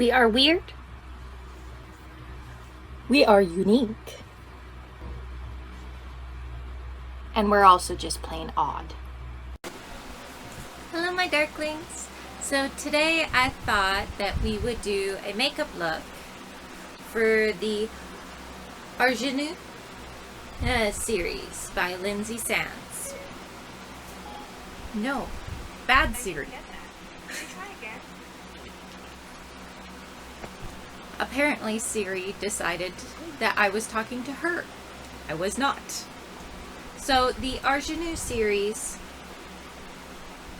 We are weird. We are unique. And we're also just plain odd. Hello my darklings. So today I thought that we would do a makeup look for the Argeneau series by Lynsay Sands. No, bad series. Apparently Siri decided that I was talking to her. I was not. So the Argeneau series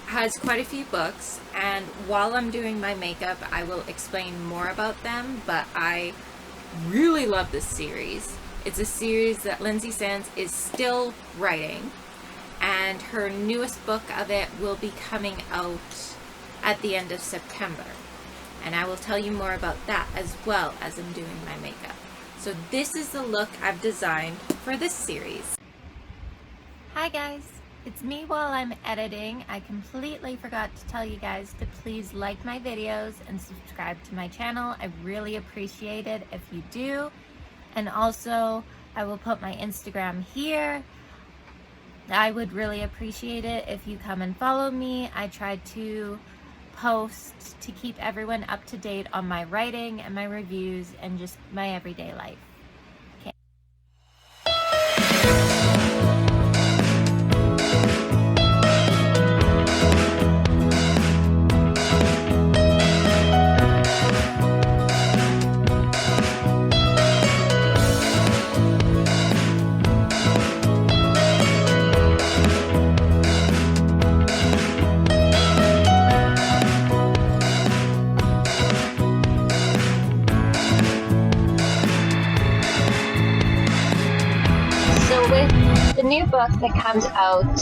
has quite a few books, and while I'm doing my makeup I will explain more about them, but I really love this series. It's a series that Lynsay Sands is still writing, and her newest book of it will be coming out at the end of September. And I will tell you more about that as well as I'm doing my makeup. So this is the look I've designed for this series. Hi guys, it's me while I'm editing. I completely forgot to tell you guys to please like my videos and subscribe to my channel. I really appreciate it if you do. And also, I will put my Instagram here. I would really appreciate it if you come and follow me. I try to post to keep everyone up to date on my writing and my reviews and just my everyday life. Okay. The new book that comes out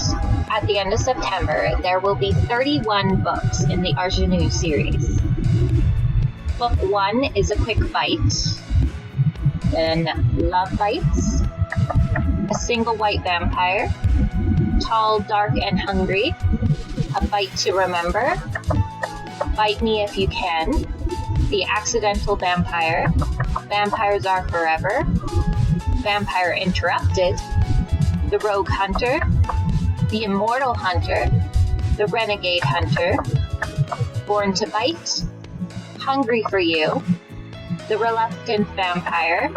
at the end of September, there will be 31 books in the Argeneau series. Book 1 is A Quick Bite, then Love Bites, A Single White Vampire, Tall, Dark, and Hungry, A Bite to Remember, Bite Me If You Can, The Accidental Vampire, Vampires Are Forever, Vampire Interrupted, The Rogue Hunter, The Immortal Hunter, The Renegade Hunter, Born to Bite, Hungry for You, The Reluctant Vampire,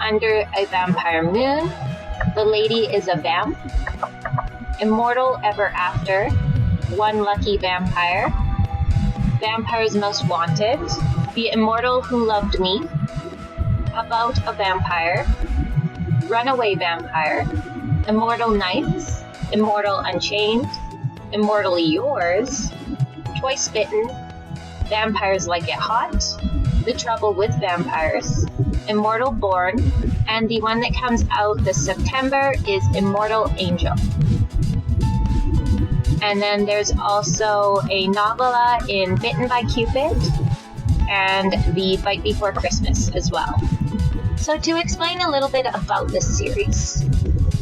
Under a Vampire Moon, The Lady is a Vamp, Immortal Ever After, One Lucky Vampire, Vampires Most Wanted, The Immortal Who Loved Me, About a Vampire, Runaway Vampire, Immortal Nights, Immortal Unchained, Immortal Yours, Twice Bitten, Vampires Like It Hot, The Trouble with Vampires, Immortal Born, and the one that comes out this September is Immortal Angel. And then there's also a novella in Bitten by Cupid and The Bite Before Christmas as well. So to explain a little bit about this series.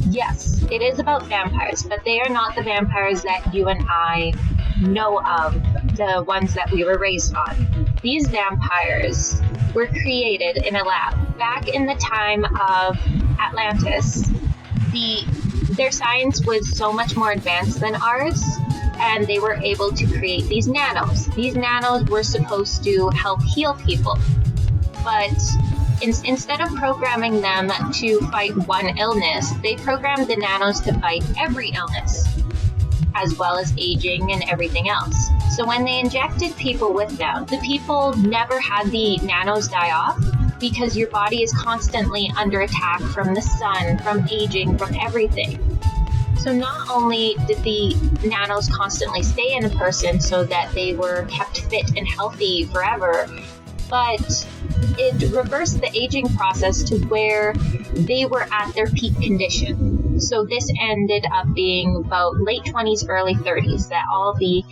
Yes, it is about vampires, but they are not the vampires that you and I know of, the ones that we were raised on. These vampires were created in a lab. Back in the time of Atlantis, their science was so much more advanced than ours, and they were able to create these nanos. These nanos were supposed to help heal people, but instead of programming them to fight one illness, they programmed the nanos to fight every illness, as well as aging and everything else. So when they injected people with them, the people never had the nanos die off, because your body is constantly under attack from the sun, from aging, from everything. So not only did the nanos constantly stay in a person so that they were kept fit and healthy forever, but it reversed the aging process to where they were at their peak condition. So this ended up being about late 20s, early 30s, that all the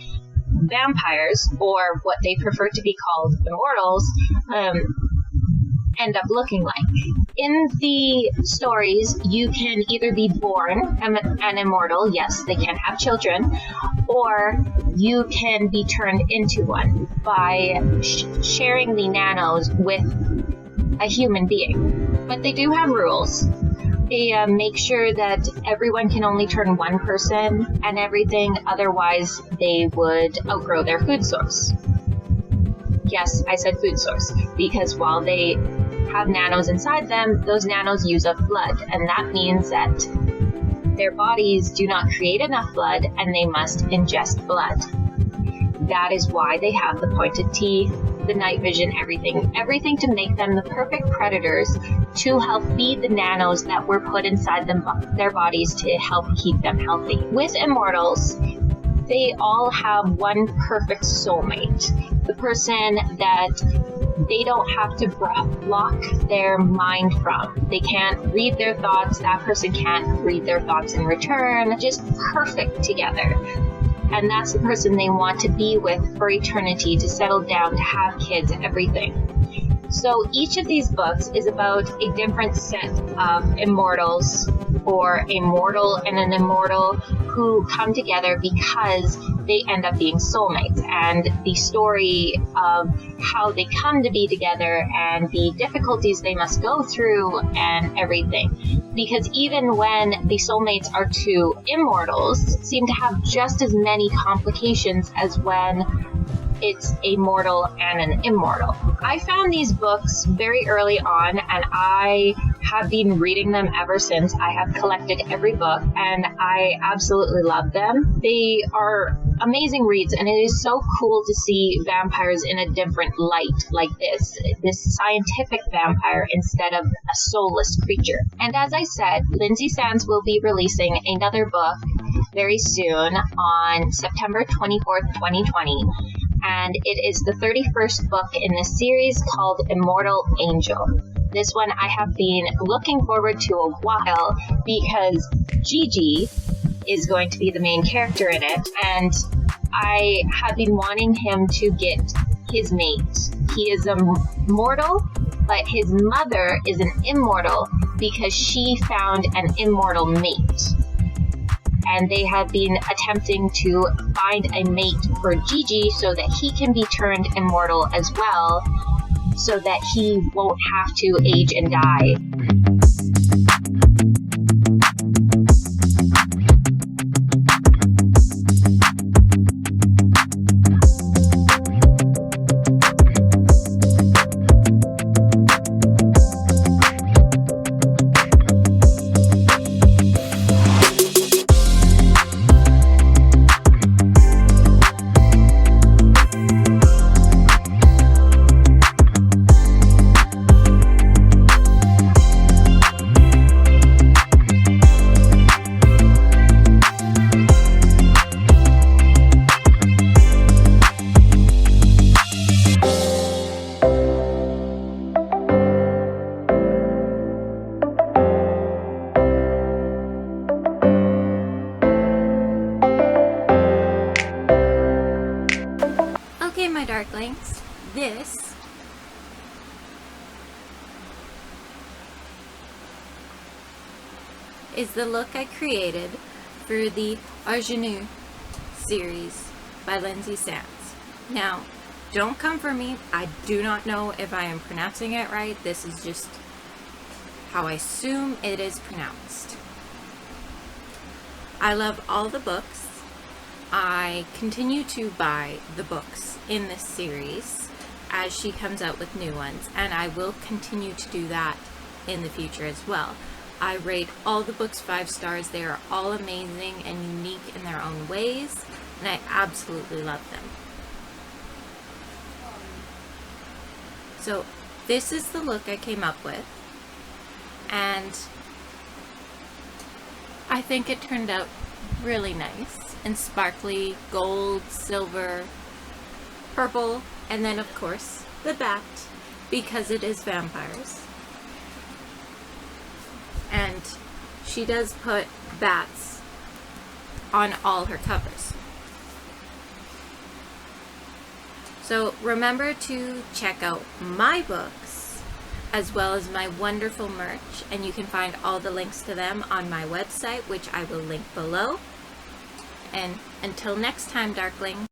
vampires, or what they prefer to be called immortals, end up looking like. In the stories, you can either be born an immortal, yes, they can have children, or you can be turned into one by sharing the nanos with a human being. But they do have rules. They make sure that everyone can only turn one person and everything, otherwise they would outgrow their food source. Yes, I said food source, because while they have nanos inside them, those nanos use up blood, and that means that their bodies do not create enough blood and they must ingest blood. That is why they have the pointed teeth, the night vision, everything to make them the perfect predators to help feed the nanos that were put inside their bodies to help keep them healthy. With immortals, they all have one perfect soulmate, the person that they don't have to block their mind from. They can't read their thoughts, that person can't read their thoughts in return, just perfect together. And that's the person they want to be with for eternity, to settle down, to have kids, everything. So each of these books is about a different set of immortals, or a mortal and an immortal, who come together because they end up being soulmates, and the story of how they come to be together and the difficulties they must go through and everything. Because even when the soulmates are two immortals, seem to have just as many complications as when it's a mortal and an immortal. I found these books very early on, and I have been reading them ever since. I have collected every book, and I absolutely love them. They are amazing reads, and it is so cool to see vampires in a different light like this scientific vampire instead of a soulless creature. And as I said, Lynsay Sands will be releasing another book very soon on September 24th, 2020. And it is the 31st book in this series called Immortal Angel. This one I have been looking forward to a while because Gigi is going to be the main character in it, and I have been wanting him to get his mate. He is a mortal, but his mother is an immortal because she found an immortal mate. And they have been attempting to find a mate for Gigi so that he can be turned immortal as well, so that he won't have to age and die. Okay, my darklings, this is the look I created for the Argeneau series by Lynsay Sands. Now, don't come for me. I do not know if I am pronouncing it right. This is just how I assume it is pronounced. I love all the books. I continue to buy the books in this series as she comes out with new ones, and I will continue to do that in the future as well. I rate all the books 5 stars. They are all amazing and unique in their own ways, and I absolutely love them. So this is the look I came up with, and I think it turned out really nice and sparkly, gold, silver, purple, and then of course the bat, because it is vampires. And she does put bats on all her covers. So remember to check out my books as well as my wonderful merch, and you can find all the links to them on my website, which I will link below. And until next time, Darklings.